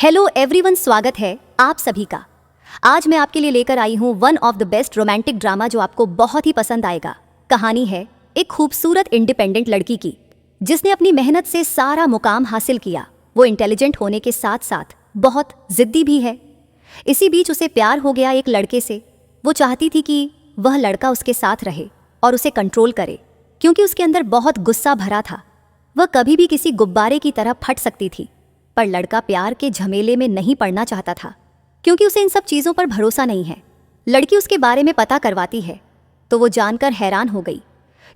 Hello everyone, स्वागत है आप सभी का। आज मैं आपके लिए लेकर आई हूँ one of the best romantic drama जो आपको बहुत ही पसंद आएगा। कहानी है एक खूबसूरत इंडिपेंडेंट लड़की की जिसने अपनी मेहनत से सारा मुकाम हासिल किया। वो इंटेलिजेंट होने के साथ साथ बहुत जिद्दी भी है। इसी बीच उसे प्यार हो गया एक लड़के से। वो चाहती थी कि वह लड़का उसके साथ रहे और उसे कंट्रोल करे, क्योंकि उसके अंदर बहुत गुस्सा भरा था। वह कभी भी किसी गुब्बारे की तरह फट सकती थी। पर लड़का प्यार के झमेले में नहीं पड़ना चाहता था, क्योंकि उसे इन सब चीज़ों पर भरोसा नहीं है। लड़की उसके बारे में पता करवाती है तो वो जानकर हैरान हो गई,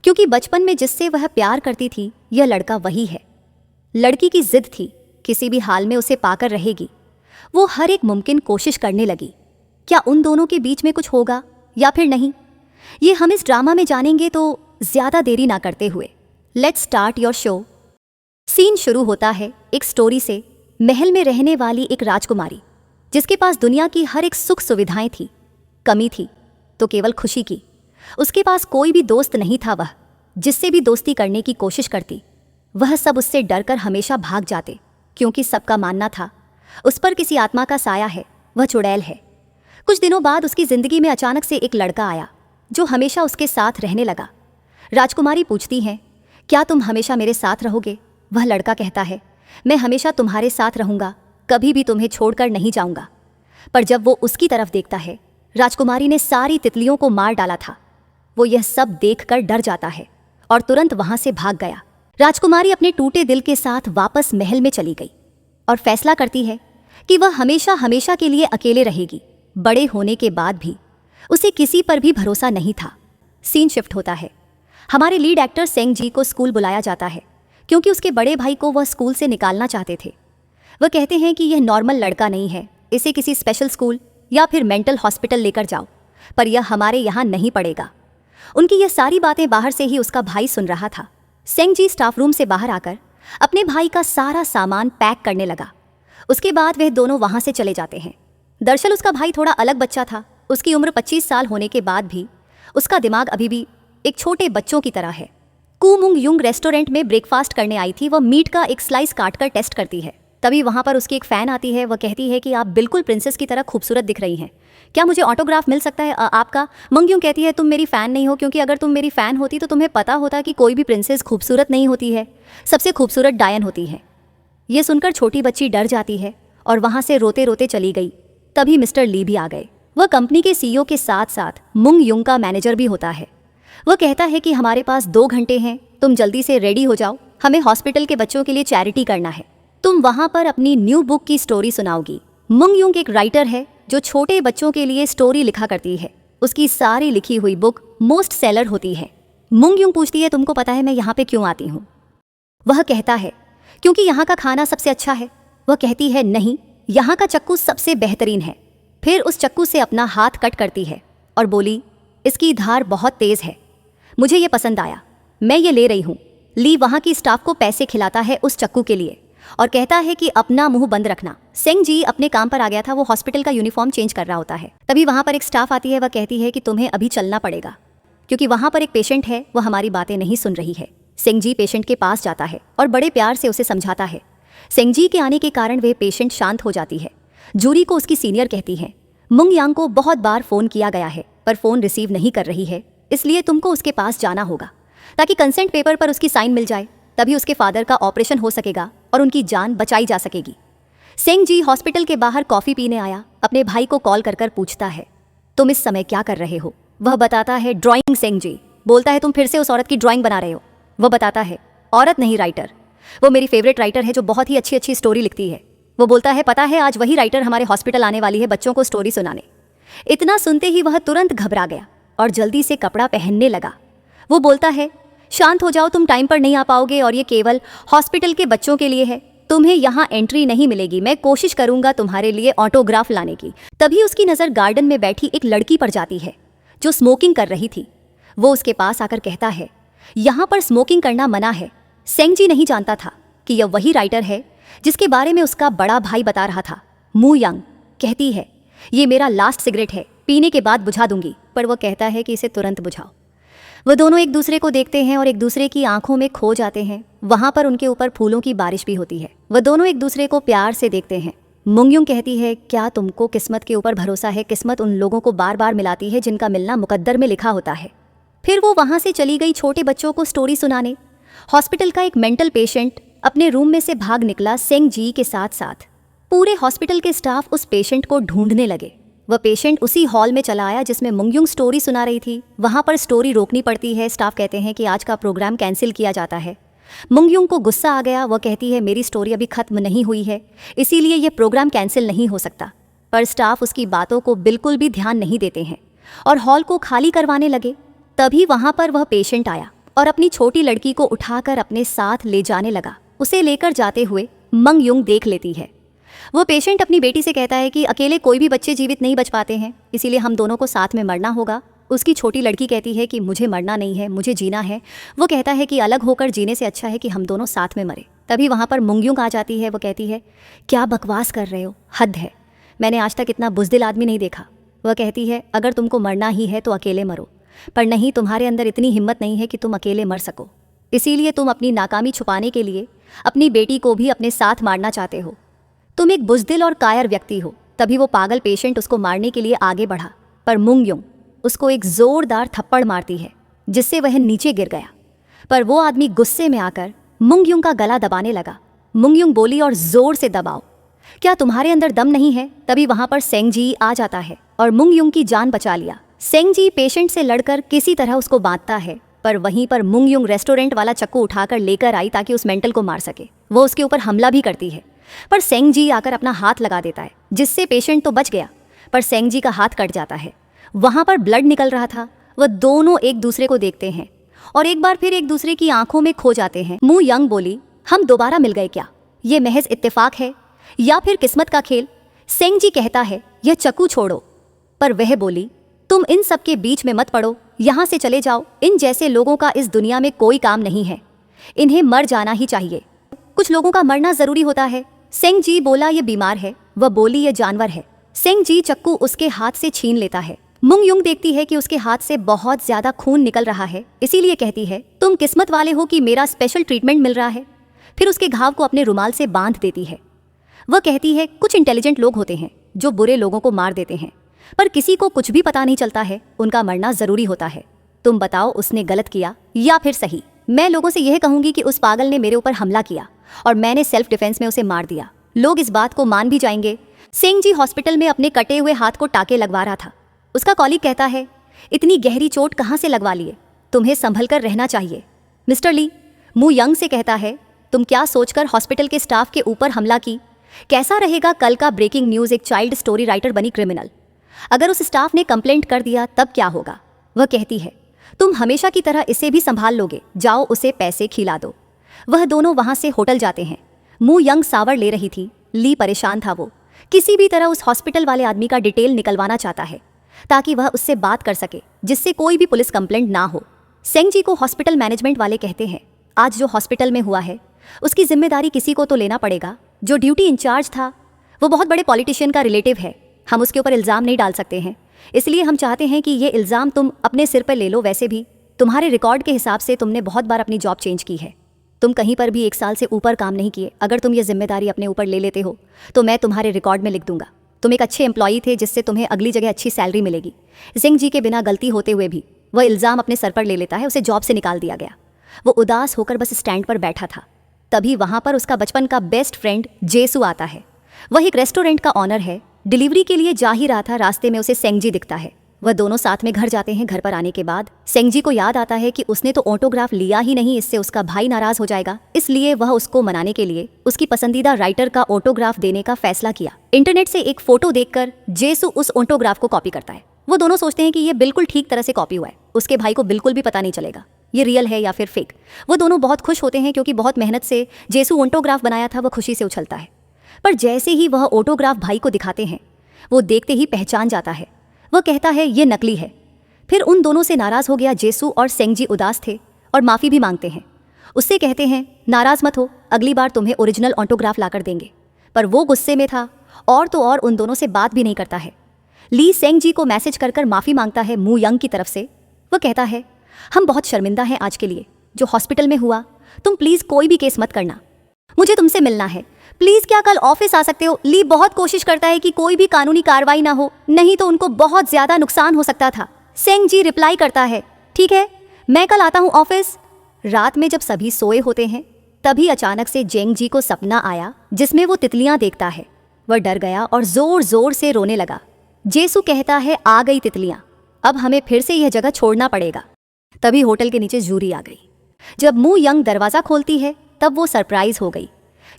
क्योंकि बचपन में जिससे वह प्यार करती थी यह लड़का वही है। लड़की की जिद थी, किसी भी हाल में उसे पाकर रहेगी। वो हर एक मुमकिन कोशिश करने लगी। क्या उन दोनों के बीच में कुछ होगा या फिर नहीं, ये हम इस ड्रामा में जानेंगे। तो ज़्यादा देरी ना करते हुए let's start your show. Scene शुरू होता है एक स्टोरी से। महल में रहने वाली एक राजकुमारी जिसके पास दुनिया की हर एक सुख सुविधाएं थी। कमी थी तो केवल खुशी की। उसके पास कोई भी दोस्त नहीं था। वह जिससे भी दोस्ती करने की कोशिश करती, वह सब उससे डरकर हमेशा भाग जाते, क्योंकि सबका मानना था उस पर किसी आत्मा का साया है, वह चुड़ैल है। कुछ दिनों बाद उसकी जिंदगी में अचानक से एक लड़का आया जो हमेशा उसके साथ रहने लगा। राजकुमारी पूछती है, क्या तुम हमेशा मेरे साथ रहोगे? वह लड़का कहता है, मैं हमेशा तुम्हारे साथ रहूंगा, कभी भी तुम्हें छोड़कर नहीं जाऊंगा। पर जब वो उसकी तरफ देखता है, राजकुमारी ने सारी तितलियों को मार डाला था। वो यह सब देखकर डर जाता है और तुरंत वहां से भाग गया। राजकुमारी अपने टूटे दिल के साथ वापस महल में चली गई और फैसला करती है कि वह हमेशा हमेशा के लिए अकेले रहेगी। बड़े होने के बाद भी उसे किसी पर भी भरोसा नहीं था। सीन शिफ्ट होता है। हमारे लीड एक्टर सेंग जी को स्कूल बुलाया जाता है, क्योंकि उसके बड़े भाई को वह स्कूल से निकालना चाहते थे। वह कहते हैं कि यह नॉर्मल लड़का नहीं है, इसे किसी स्पेशल स्कूल या फिर मेंटल हॉस्पिटल लेकर जाओ, पर यह हमारे यहाँ नहीं पड़ेगा। उनकी यह सारी बातें बाहर से ही उसका भाई सुन रहा था। सेंग जी स्टाफ रूम से बाहर आकर अपने भाई का सारा सामान पैक करने लगा। उसके बाद वह दोनों वहाँ से चले जाते हैं। दरअसल उसका भाई थोड़ा अलग बच्चा था। उसकी उम्र 25 साल होने के बाद भी उसका दिमाग अभी भी एक छोटे बच्चों की तरह है। कू मुंग युंग रेस्टोरेंट में ब्रेकफास्ट करने आई थी। वह मीट का एक स्लाइस काटकर टेस्ट करती है। तभी वहां पर उसकी एक फ़ैन आती है। वह कहती है कि आप बिल्कुल प्रिंसेस की तरह खूबसूरत दिख रही हैं, क्या मुझे ऑटोग्राफ मिल सकता है आपका? मंग युंग कहती है, तुम मेरी फ़ैन नहीं हो, क्योंकि अगर तुम मेरी फ़ैन होती तो तुम्हें पता होता कि कोई भी प्रिंसेस खूबसूरत नहीं होती है, सबसे खूबसूरत डायन होती है। ये सुनकर छोटी बच्ची डर जाती है और वहाँ से रोते रोते चली गई। तभी मिस्टर ली भी आ गए। वह कंपनी के सीईओ के साथ साथ मुंग युंग का मैनेजर भी होता है। वह कहता है कि हमारे पास 2 घंटे हैं, तुम जल्दी से रेडी हो जाओ, हमें हॉस्पिटल के बच्चों के लिए चैरिटी करना है। तुम वहां पर अपनी न्यू बुक की स्टोरी सुनाओगी। मुंग युंग एक राइटर है जो छोटे बच्चों के लिए स्टोरी लिखा करती है। उसकी सारी लिखी हुई बुक मोस्ट सेलर होती है। मुंग युंग पूछती है, तुमको पता है मैं यहाँ पे क्यों आती हूँ? वह कहता है, क्योंकि यहाँ का खाना सबसे अच्छा है। वह कहती है, नहीं, यहाँ का चक्कू सबसे बेहतरीन है। फिर उस चक्कू से अपना हाथ कट करती है और बोली, इसकी धार बहुत तेज है, मुझे ये पसंद आया, मैं ये ले रही हूँ। ली वहाँ की स्टाफ को पैसे खिलाता है उस चक्कू के लिए और कहता है कि अपना मुंह बंद रखना। सेंग जी अपने काम पर आ गया था। वो हॉस्पिटल का यूनिफॉर्म चेंज कर रहा होता है। तभी वहाँ पर एक स्टाफ आती है। वह कहती है कि तुम्हें अभी चलना पड़ेगा, क्योंकि वहाँ पर एक पेशेंट है, वह हमारी बातें नहीं सुन रही है। सेंग जी पेशेंट के पास जाता है और बड़े प्यार से उसे समझाता है। सेंग जी के आने के कारण वह पेशेंट शांत हो जाती है। जूरी को उसकी सीनियर कहती है, मुंग यांग को बहुत बार फ़ोन किया गया है पर फ़ोन रिसीव नहीं कर रही है, इसलिए तुमको उसके पास जाना होगा ताकि कंसेंट पेपर पर उसकी साइन मिल जाए। तभी उसके फादर का ऑपरेशन हो सकेगा और उनकी जान बचाई जा सकेगी। सेंग जी हॉस्पिटल के बाहर कॉफ़ी पीने आया। अपने भाई को कॉल कर पूछता है, तुम इस समय क्या कर रहे हो? वह बताता है, ड्राइंग। सेंग जी बोलता है, तुम फिर से उस औरत की ड्राइंग बना रहे हो? वह बताता है, औरत नहीं, राइटर। वो मेरी फेवरेट राइटर है जो बहुत ही अच्छी अच्छी स्टोरी लिखती है। वो बोलता है, पता है आज वही राइटर हमारे हॉस्पिटल आने वाली है बच्चों को स्टोरी सुनाने। इतना सुनते ही वह तुरंत घबरा गया और जल्दी से कपड़ा पहनने लगा। वो बोलता है, शांत हो जाओ, तुम टाइम पर नहीं आ पाओगे और ये केवल हॉस्पिटल के बच्चों के लिए है, तुम्हें यहाँ एंट्री नहीं मिलेगी। मैं कोशिश करूंगा तुम्हारे लिए ऑटोग्राफ लाने की। तभी उसकी नज़र गार्डन में बैठी एक लड़की पर जाती है जो स्मोकिंग कर रही थी। वो उसके पास आकर कहता है, यहाँ पर स्मोकिंग करना मना है। सेंग जी नहीं जानता था कि यह वही राइटर है जिसके बारे में उसका बड़ा भाई बता रहा था। मू यांग कहती है, ये मेरा लास्ट सिगरेट है, पीने के बाद बुझा दूंगी। पर वह कहता है कि इसे तुरंत बुझाओ। वह दोनों एक दूसरे को देखते हैं और एक दूसरे की आंखों में खो जाते हैं। वहाँ पर उनके ऊपर फूलों की बारिश भी होती है। वह दोनों एक दूसरे को प्यार से देखते हैं मुंगयुंग कहती है, क्या तुमको किस्मत के ऊपर भरोसा है? किस्मत उन लोगों को बार बार मिलाती है जिनका मिलना मुकद्दर में लिखा होता है। फिर वो वहाँ से चली गई छोटे बच्चों को स्टोरी सुनाने। हॉस्पिटल का एक मेंटल पेशेंट अपने रूम में से भाग निकला सेंग जी के साथ साथ। पूरे हॉस्पिटल के स्टाफ उस पेशेंट को ढूंढने लगे। वह पेशेंट उसी हॉल में चला आया जिसमें मुंगयुंग स्टोरी सुना रही थी। वहाँ पर स्टोरी रोकनी पड़ती है। स्टाफ कहते हैं कि आज का प्रोग्राम कैंसिल किया जाता है। मुंगयुंग को गुस्सा आ गया। वह कहती है, मेरी स्टोरी अभी खत्म नहीं हुई है, इसीलिए यह प्रोग्राम कैंसिल नहीं हो सकता। पर स्टाफ उसकी बातों को बिल्कुल भी ध्यान नहीं देते हैं और हॉल को खाली करवाने लगे। तभी वहाँ पर वह पेशेंट आया और अपनी छोटी लड़की को उठाकर अपने साथ ले जाने लगा। उसे लेकर जाते हुए मुंगयुंग देख लेती है। वो पेशेंट अपनी बेटी से कहता है कि अकेले कोई भी बच्चे जीवित नहीं बच पाते हैं, इसीलिए हम दोनों को साथ में मरना होगा। उसकी छोटी लड़की कहती है कि मुझे मरना नहीं है, मुझे जीना है। वो कहता है कि अलग होकर जीने से अच्छा है कि हम दोनों साथ में मरे। तभी वहाँ पर मुंगयुंग आ जाती है। वो कहती है, क्या बकवास कर रहे हो, हद है, मैंने आज तक इतना बुज़दिल आदमी नहीं देखा। वह कहती है, अगर तुमको मरना ही है तो अकेले मरो, पर नहीं, तुम्हारे अंदर इतनी हिम्मत नहीं है कि तुम अकेले मर सको, इसीलिए तुम अपनी नाकामी छुपाने के लिए अपनी बेटी को भी अपने साथ मारना चाहते हो। तुम एक बुज़दिल और कायर व्यक्ति हो। तभी वो पागल पेशेंट उसको मारने के लिए आगे बढ़ा, पर मुंगयुंग उसको एक जोरदार थप्पड़ मारती है जिससे वह नीचे गिर गया। पर वो आदमी गुस्से में आकर मुंगयुंग का गला दबाने लगा। मुंगयुंग बोली, और जोर से दबाओ, क्या तुम्हारे अंदर दम नहीं है? तभी वहां पर सेंग जी आ जाता है और मुंगयुंग की जान बचा लिया। सेंग जी पेशेंट से लड़कर किसी तरह उसको बांधता है, पर वहीं पर मुंगयुंग रेस्टोरेंट वाला चक्कू उठाकर लेकर आई ताकि उस मेंटल को मार सके। वो उसके ऊपर हमला भी करती है, पर सेंग जी आकर अपना हाथ लगा देता है, जिससे पेशेंट तो बच गया, पर सेंग जी का हाथ कट जाता है। वहां पर ब्लड निकल रहा था। वह दोनों एक दूसरे को देखते हैं और एक बार फिर एक दूसरे की आंखों में खो जाते हैं। मुंगयुंग बोली, हम दोबारा मिल गए क्या? ये महज इत्तेफाक है या फिर किस्मत का खेल? सेंग जी कहता है, यह चक्कू छोड़ो, पर वह बोली, तुम इन सब के बीच में मत पड़ो, यहाँ से चले जाओ। इन जैसे लोगों का इस दुनिया में कोई काम नहीं है, इन्हें मर जाना ही चाहिए। कुछ लोगों का मरना जरूरी होता है। सेंग जी बोला, ये बीमार है। वह बोली, ये जानवर है। सेंग जी चक्कू उसके हाथ से छीन लेता है। मुंगयुंग देखती है कि उसके हाथ से बहुत ज्यादा खून निकल रहा है, इसीलिए कहती है, तुम किस्मत वाले हो कि मेरा स्पेशल ट्रीटमेंट मिल रहा है। फिर उसके घाव को अपने रुमाल से बांध देती है। वह कहती है, कुछ इंटेलिजेंट लोग होते हैं जो बुरे लोगों को मार देते हैं, पर किसी को कुछ भी पता नहीं चलता है, उनका मरना जरूरी होता है। तुम बताओ, उसने गलत किया या फिर सही? मैं लोगों से यह कहूंगी कि उस पागल ने मेरे ऊपर हमला किया और मैंने सेल्फ डिफेंस में उसे मार दिया। लोग इस बात को मान भी जाएंगे। सेंग जी हॉस्पिटल में अपने कटे हुए हाथ को टाके लगवा रहा था। उसका कॉलीग कहता है, इतनी गहरी चोट कहाँ से लगवा लिए? तुम्हें संभल कर रहना चाहिए। मिस्टर ली मुंगयुंग से कहता है, तुम क्या सोचकर हॉस्पिटल के स्टाफ के ऊपर हमला की? कैसा रहेगा कल का ब्रेकिंग न्यूज़, एक चाइल्ड स्टोरी राइटर बनी क्रिमिनल। अगर उस स्टाफ ने कंप्लेंट कर दिया तब क्या होगा? वह कहती है, तुम हमेशा की तरह इसे भी संभाल लोगे, जाओ उसे पैसे खिला दो। वह दोनों वहां से होटल जाते हैं। मुंगयुंग सावर ले रही थी। ली परेशान था। वो किसी भी तरह उस हॉस्पिटल वाले आदमी का डिटेल निकलवाना चाहता है ताकि वह उससे बात कर सके, जिससे कोई भी पुलिस कंप्लेंट ना हो। सेंग जी को हॉस्पिटल मैनेजमेंट वाले कहते हैं, आज जो हॉस्पिटल में हुआ है उसकी जिम्मेदारी किसी को तो लेना पड़ेगा। जो ड्यूटी इंचार्ज था वो बहुत बड़े पॉलिटिशियन का रिलेटिव है, हम उसके ऊपर इल्ज़ाम नहीं डाल सकते हैं, इसलिए हम चाहते हैं कि ये इल्ज़ाम तुम अपने सिर पर ले लो। वैसे भी तुम्हारे रिकॉर्ड के हिसाब से तुमने बहुत बार अपनी जॉब चेंज की है, तुम कहीं पर भी 1 साल से ऊपर काम नहीं किए। अगर तुम ये जिम्मेदारी अपने ऊपर ले लेते हो तो मैं तुम्हारे रिकॉर्ड में लिख दूंगा, तुम एक अच्छे एम्प्लॉई थे जिससे तुम्हें अगली जगह अच्छी सैलरी मिलेगी। सिंह जी के बिना गलती होते हुए भी वह इल्ज़ाम अपने सर पर ले लेता है। उसे जॉब से निकाल दिया गया। वो उदास होकर बस स्टैंड पर बैठा था। तभी वहाँ पर उसका बचपन का बेस्ट फ्रेंड जेसू आता है। वह एक रेस्टोरेंट का ऑनर है। डिलीवरी के लिए जा ही रहा था, रास्ते में उसे सेंग जी दिखता है। वह दोनों साथ में घर जाते हैं। घर पर आने के बाद सेंग जी को याद आता है कि उसने तो ऑटोग्राफ लिया ही नहीं, इससे उसका भाई नाराज हो जाएगा। इसलिए वह उसको मनाने के लिए उसकी पसंदीदा राइटर का ऑटोग्राफ देने का फैसला किया। इंटरनेट से एक फोटो देखकर जेसू उस ऑटोग्राफ को कॉपी करता है। वो दोनों सोचते हैं कि ये बिल्कुल ठीक तरह से कॉपी हुआ है, उसके भाई को बिल्कुल भी पता नहीं चलेगा ये रियल है या फिर फेक। वो दोनों बहुत खुश होते हैं क्योंकि बहुत मेहनत से जेसू ऑटोग्राफ बनाया था। वह खुशी से उछलता है, पर जैसे ही वह ऑटोग्राफ भाई को दिखाते हैं वो देखते ही पहचान जाता है। वह कहता है ये नकली है। फिर उन दोनों से नाराज हो गया जेसू और सेंग जी उदास थे और माफ़ी भी मांगते हैं। उससे कहते हैं नाराज मत हो, अगली बार तुम्हें ओरिजिनल ऑटोग्राफ लाकर देंगे। पर वो गुस्से में था और तो और उन दोनों से बात भी नहीं करता है। ली सेंग जी को मैसेज कर कर माफ़ी मांगता है मुंगयुंग की तरफ से। वह कहता है हम बहुत शर्मिंदा हैं आज के लिए जो हॉस्पिटल में हुआ, तुम प्लीज़ कोई भी केस मत करना, मुझे तुमसे मिलना है। प्लीज क्या कल ऑफिस आ सकते हो? ली बहुत कोशिश करता है कि कोई भी कानूनी कार्रवाई ना हो, नहीं तो उनको बहुत ज्यादा नुकसान हो सकता था। सेंग जी रिप्लाई करता है, ठीक है, मैं कल आता हूँ ऑफिस। रात में जब सभी सोए होते हैं तभी अचानक से जेंग जी को सपना आया जिसमें वो तितलियां देखता है। वह डर गया और जोर जोर से रोने लगा। जेसू कहता है, आ गई तितलियां, अब हमें फिर से यह जगह छोड़ना पड़ेगा। तभी होटल के नीचे जूरी आ गई। जब मू यंग दरवाज़ा खोलती है तब वो सरप्राइज हो गई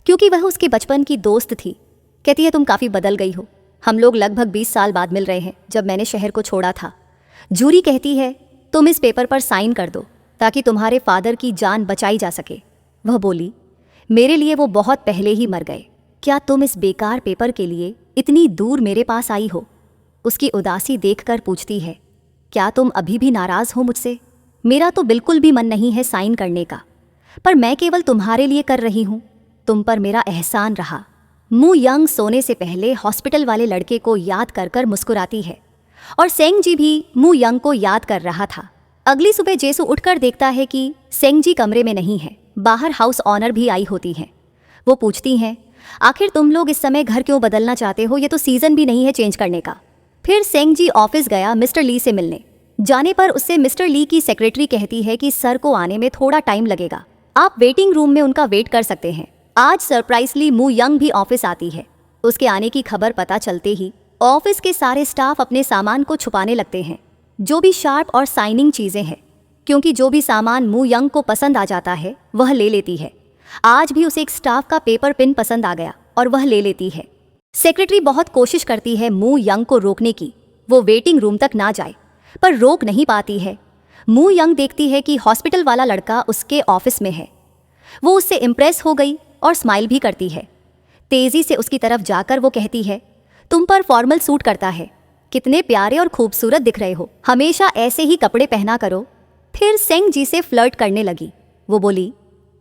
क्योंकि वह उसके बचपन की दोस्त थी। कहती है, तुम काफ़ी बदल गई हो, हम लोग लगभग 20 साल बाद मिल रहे हैं जब मैंने शहर को छोड़ा था। जूरी कहती है, तुम इस पेपर पर साइन कर दो ताकि तुम्हारे फादर की जान बचाई जा सके। वह बोली, मेरे लिए वो बहुत पहले ही मर गए, क्या तुम इस बेकार पेपर के लिए इतनी दूर मेरे पास आई हो? उसकी उदासी देखकर पूछती है, क्या तुम अभी भी नाराज़ हो मुझसे? मेरा तो बिल्कुल भी मन नहीं है साइन करने का, पर मैं केवल तुम्हारे लिए कर रही हूँ, तुम पर मेरा एहसान रहा। मू यंग सोने से पहले हॉस्पिटल वाले लड़के को याद कर कर मुस्कुराती है और सेंग जी भी मू यंग को याद कर रहा था। अगली सुबह जेसू उठकर देखता है कि सेंग जी कमरे में नहीं है, बाहर हाउस ऑनर भी आई होती हैं। वो पूछती हैं, आखिर तुम लोग इस समय घर क्यों बदलना चाहते हो? ये तो सीज़न भी नहीं है चेंज करने का। फिर सेंग जी ऑफिस गया मिस्टर ली से मिलने। जाने पर उससे मिस्टर ली की सेक्रेटरी कहती है कि सर को आने में थोड़ा टाइम लगेगा, आप वेटिंग रूम में उनका वेट कर सकते हैं। आज सरप्राइजली मू यंग भी ऑफिस आती है। उसके आने की खबर पता चलते ही ऑफिस के सारे स्टाफ अपने सामान को छुपाने लगते हैं, जो भी शार्प और साइनिंग चीज़ें हैं, क्योंकि जो भी सामान मू यंग को पसंद आ जाता है वह ले लेती है। आज भी उसे एक स्टाफ का पेपर पिन पसंद आ गया और वह ले लेती है। सेक्रेटरी बहुत कोशिश करती है मू यंग को रोकने की, वो वेटिंग रूम तक ना जाए, पर रोक नहीं पाती है। मू यंग देखती है कि हॉस्पिटल वाला लड़का उसके ऑफिस में है। वो उससे इम्प्रेस हो गई और स्माइल भी करती है। तेज़ी से उसकी तरफ जाकर वो कहती है, तुम पर फॉर्मल सूट करता है, कितने प्यारे और खूबसूरत दिख रहे हो, हमेशा ऐसे ही कपड़े पहना करो। फिर सेंग जी से फ्लर्ट करने लगी। वो बोली,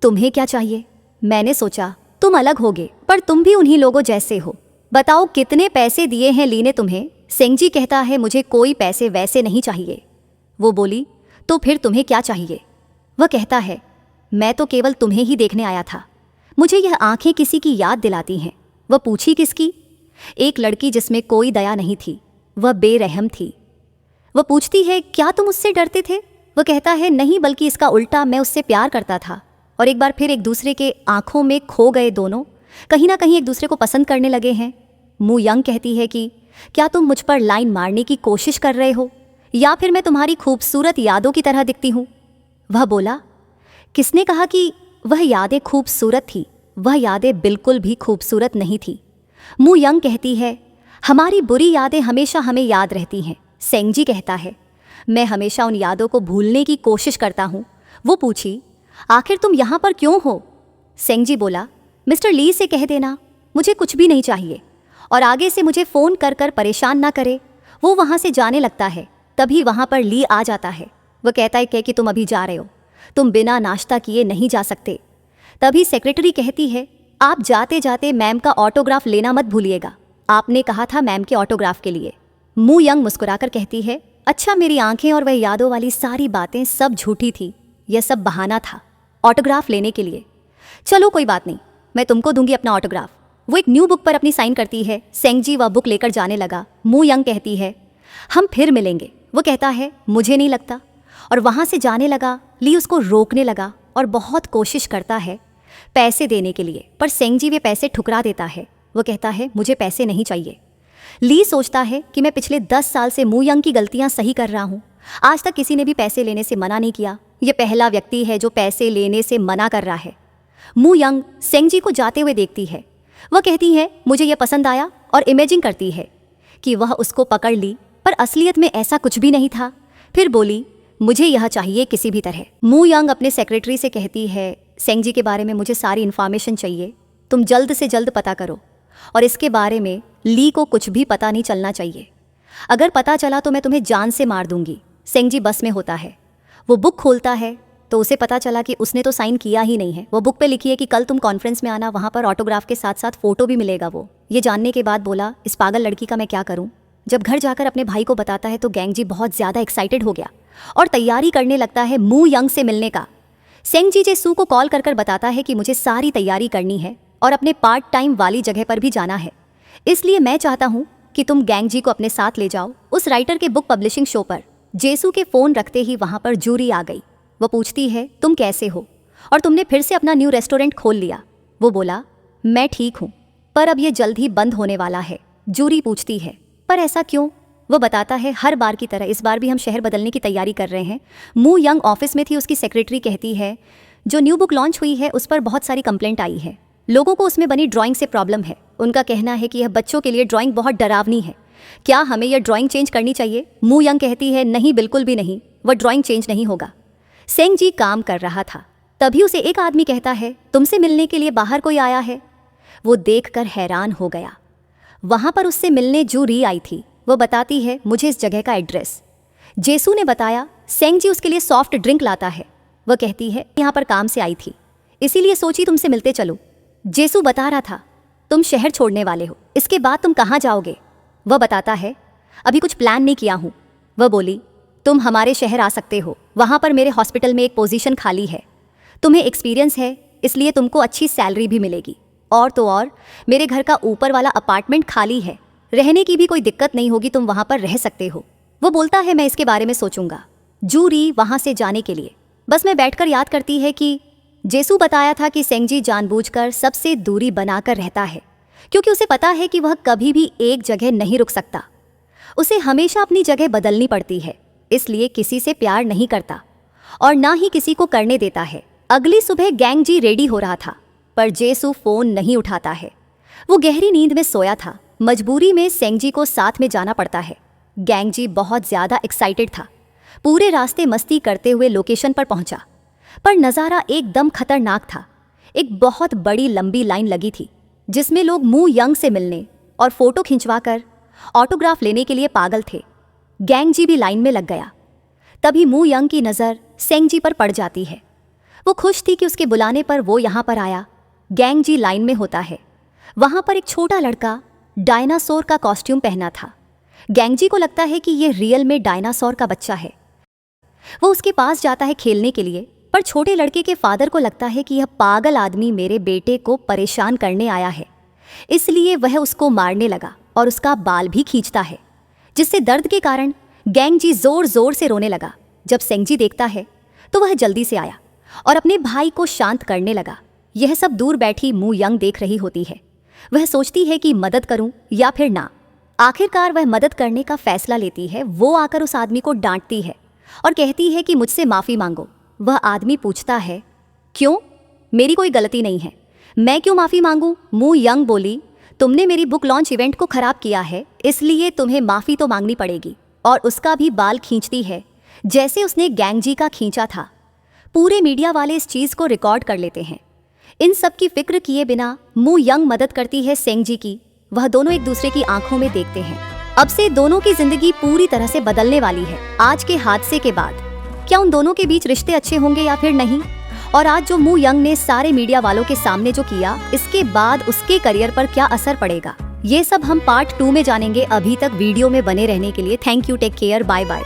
तुम्हें क्या चाहिए? मैंने सोचा तुम अलग होगे, पर तुम भी उन्हीं लोगों जैसे हो। बताओ कितने पैसे दिए हैं ली ने तुम्हें? सेंग जी कहता है, मुझे कोई पैसे वैसे नहीं चाहिए। वो बोली, तो फिर तुम्हें क्या चाहिए? वह कहता है, मैं तो केवल तुम्हें ही देखने आया था, मुझे यह आंखें किसी की याद दिलाती हैं। वह पूछी, किसकी? एक लड़की जिसमें कोई दया नहीं थी, वह बेरहम थी। वह पूछती है, क्या तुम उससे डरते थे? वह कहता है, नहीं, बल्कि इसका उल्टा, मैं उससे प्यार करता था और एक बार फिर एक दूसरे के आंखों में खो गए दोनों, कहीं ना कहीं एक दूसरे को पसंद करने लगे हैं। मू यंग कहती है कि क्या तुम मुझ पर लाइन मारने की कोशिश कर रहे हो, या फिर मैं तुम्हारी खूबसूरत यादों की तरह दिखती हूँ? वह बोला, किसने कहा कि वह यादें खूबसूरत थी? वह यादें बिल्कुल भी खूबसूरत नहीं थी। मू यंग कहती है, हमारी बुरी यादें हमेशा हमें याद रहती हैं। सेंग जी कहता है, मैं हमेशा उन यादों को भूलने की कोशिश करता हूँ। वो पूछी, आखिर तुम यहाँ पर क्यों हो? सेंग जी बोला, मिस्टर ली से कह देना मुझे कुछ भी नहीं चाहिए और आगे से मुझे फ़ोन कर कर परेशान ना करे। वो वहाँ से जाने लगता है, तभी वहाँ पर ली आ जाता है। वह कहता है कि तुम अभी जा रहे हो, तुम बिना नाश्ता किए नहीं जा सकते। तभी सेक्रेटरी कहती है, आप जाते जाते मैम का ऑटोग्राफ लेना मत भूलिएगा, आपने कहा था मैम के ऑटोग्राफ के लिए। मू यंग मुस्कुराकर कहती है, अच्छा, मेरी आंखें और वह यादों वाली सारी बातें सब झूठी थी, यह सब बहाना था ऑटोग्राफ लेने के लिए। चलो कोई बात नहीं, मैं तुमको दूंगी अपना ऑटोग्राफ। वो एक न्यू बुक पर अपनी साइन करती है। सेंग जी वह बुक लेकर जाने लगा। मू यंग कहती है, हम फिर मिलेंगे। वो कहता है, मुझे नहीं लगता, और वहाँ से जाने लगा। ली उसको रोकने लगा और बहुत कोशिश करता है पैसे देने के लिए, पर सेंग जी वे पैसे ठुकरा देता है। वो कहता है, मुझे पैसे नहीं चाहिए। ली सोचता है कि मैं पिछले 10 साल से मू यंग की गलतियां सही कर रहा हूँ, आज तक किसी ने भी पैसे लेने से मना नहीं किया, ये पहला व्यक्ति है जो पैसे लेने से मना कर रहा है। मू यंग सेंग जी को जाते हुए देखती है। वह कहती है, मुझे यह पसंद आया, और इमेजिन करती है कि वह उसको पकड़ ली, पर असलियत में ऐसा कुछ भी नहीं था। फिर बोली, मुझे यह चाहिए किसी भी तरह। मू यंग अपने सेक्रेटरी से कहती है, सेंग जी के बारे में मुझे सारी इन्फॉर्मेशन चाहिए, तुम जल्द से जल्द पता करो, और इसके बारे में ली को कुछ भी पता नहीं चलना चाहिए। अगर पता चला तो मैं तुम्हें जान से मार दूंगी। सेंग जी बस में होता है। वो बुक खोलता है तो उसे पता चला कि उसने तो साइन किया ही नहीं है। वो बुक पे लिखी है कि कल तुम कॉन्फ्रेंस में आना, वहाँ पर ऑटोग्राफ के साथ साथ फ़ोटो भी मिलेगा। वो ये जानने के बाद बोला, इस पागल लड़की का मैं क्या करूँ। जब घर जाकर अपने भाई को बताता है तो गैंग जी बहुत ज़्यादा एक्साइटेड हो गया और तैयारी करने लगता है मू यंग से मिलने का। सेंग जी जेसू को कॉल कर बताता है कि मुझे सारी तैयारी करनी है और अपने पार्ट टाइम वाली जगह पर भी जाना है। इसलिए मैं चाहता हूँ कि तुम गैंग जी को अपने साथ ले जाओ उस राइटर के बुक पब्लिशिंग शो पर। जेसू के फोन रखते ही वहां पर जूरी आ गई। वो पूछती है, तुम कैसे हो और तुमने फिर से अपना न्यू रेस्टोरेंट खोल लिया? वो बोला, मैं ठीक हूँ, पर अब ये जल्द ही बंद होने वाला है। जूरी पूछती है, पर ऐसा क्यों? वो बताता है, हर बार की तरह इस बार भी हम शहर बदलने की तैयारी कर रहे हैं। मू यंग ऑफिस में थी, उसकी सेक्रेटरी कहती है, जो न्यू बुक लॉन्च हुई है उस पर बहुत सारी कंप्लेंट आई है। लोगों को उसमें बनी ड्राइंग से प्रॉब्लम है। उनका कहना है कि यह बच्चों के लिए ड्राइंग बहुत डरावनी है। क्या हमें यह ड्राइंग चेंज करनी चाहिए? मू यंग कहती है, नहीं, बिल्कुल भी नहीं, वह ड्राइंग चेंज नहीं होगा। सेंग जी काम कर रहा था, तभी उसे एक आदमी कहता है, तुमसे मिलने के लिए बाहर कोई आया है। वो देखकर हैरान हो गया। वहां पर उससे मिलने जूरी आई थी। वो बताती है, मुझे इस जगह का एड्रेस। जेसू ने बताया, सेंग जी उसके लिए सॉफ्ट ड्रिंक लाता है। वह कहती है, यहाँ पर काम से आई थी, इसीलिए सोची तुमसे मिलते चलो। जेसू बता रहा था, तुम शहर छोड़ने वाले हो, इसके बाद तुम कहाँ जाओगे? वह बताता है, अभी कुछ प्लान नहीं किया हूँ। वह बोली, तुम हमारे शहर आ सकते हो, वहाँ पर मेरे हॉस्पिटल में एक पोजीशन खाली है। तुम्हें एक्सपीरियंस है, इसलिए तुमको अच्छी सैलरी भी मिलेगी। और तो और मेरे घर का ऊपर वाला अपार्टमेंट खाली है, रहने की भी कोई दिक्कत नहीं होगी, तुम वहाँ पर रह सकते हो। वो बोलता है, मैं इसके बारे में सोचूंगा। जूरी वहाँ से जाने के लिए बस में बैठकर याद करती है कि जेसू बताया था कि सेंग जी जानबूझकर सबसे दूरी बनाकर रहता है, क्योंकि उसे पता है कि वह कभी भी एक जगह नहीं रुक सकता। उसे हमेशा अपनी जगह बदलनी पड़ती है, इसलिए किसी से प्यार नहीं करता और ना ही किसी को करने देता है। अगली सुबह गैंग जी रेडी हो रहा था, पर जेसू फोन नहीं उठाता है। वो गहरी नींद में सोया था। मजबूरी में सेंग जी को साथ में जाना पड़ता है। गैंग जी बहुत ज्यादा एक्साइटेड था। पूरे रास्ते मस्ती करते हुए लोकेशन पर पहुंचा, पर नज़ारा एकदम खतरनाक था। एक बहुत बड़ी लंबी लाइन लगी थी, जिसमें लोग मू यंग से मिलने और फोटो खिंचवाकर ऑटोग्राफ लेने के लिए पागल थे। गैंग जी भी लाइन में लग गया। तभी मू यंग की नज़र सेंग जी पर पड़ जाती है। वो खुश थी कि उसके बुलाने पर वो यहाँ पर आया। गैंग जी लाइन में होता है। वहाँ पर एक छोटा लड़का डायनासोर का कॉस्ट्यूम पहना था। गैंग जी को लगता है कि यह रियल में डायनासोर का बच्चा है। वो उसके पास जाता है खेलने के लिए, पर छोटे लड़के के फादर को लगता है कि यह पागल आदमी मेरे बेटे को परेशान करने आया है, इसलिए वह उसको मारने लगा और उसका बाल भी खींचता है, जिससे दर्द के कारण गैंग जी जोर जोर से रोने लगा। जब सेंग जी देखता है तो वह जल्दी से आया और अपने भाई को शांत करने लगा। यह सब दूर बैठी मू यंग देख रही होती है। वह सोचती है कि मदद करूं या फिर ना। आखिरकार वह मदद करने का फैसला लेती है। वो आकर उस आदमी को डांटती है और कहती है कि मुझसे माफ़ी मांगो। वह आदमी पूछता है, क्यों? मेरी कोई गलती नहीं है, मैं क्यों माफ़ी मांगूं? मू यंग बोली, तुमने मेरी बुक लॉन्च इवेंट को खराब किया है, इसलिए तुम्हें माफ़ी तो मांगनी पड़ेगी। और उसका भी बाल खींचती है, जैसे उसने गैंग जी का खींचा था। पूरे मीडिया वाले इस चीज़ को रिकॉर्ड कर लेते हैं। इन सब की फिक्र किए बिना मू यंग मदद करती है सेंग जी की। वह दोनों एक दूसरे की आंखों में देखते हैं। अब से दोनों की जिंदगी पूरी तरह से बदलने वाली है। आज के हादसे के बाद क्या उन दोनों के बीच रिश्ते अच्छे होंगे या फिर नहीं? और आज जो मू यंग ने सारे मीडिया वालों के सामने जो किया, इसके बाद उसके करियर पर क्या असर पड़ेगा, ये सब हम पार्ट 2 में जानेंगे। अभी तक वीडियो में बने रहने के लिए thank you. Take care, bye bye.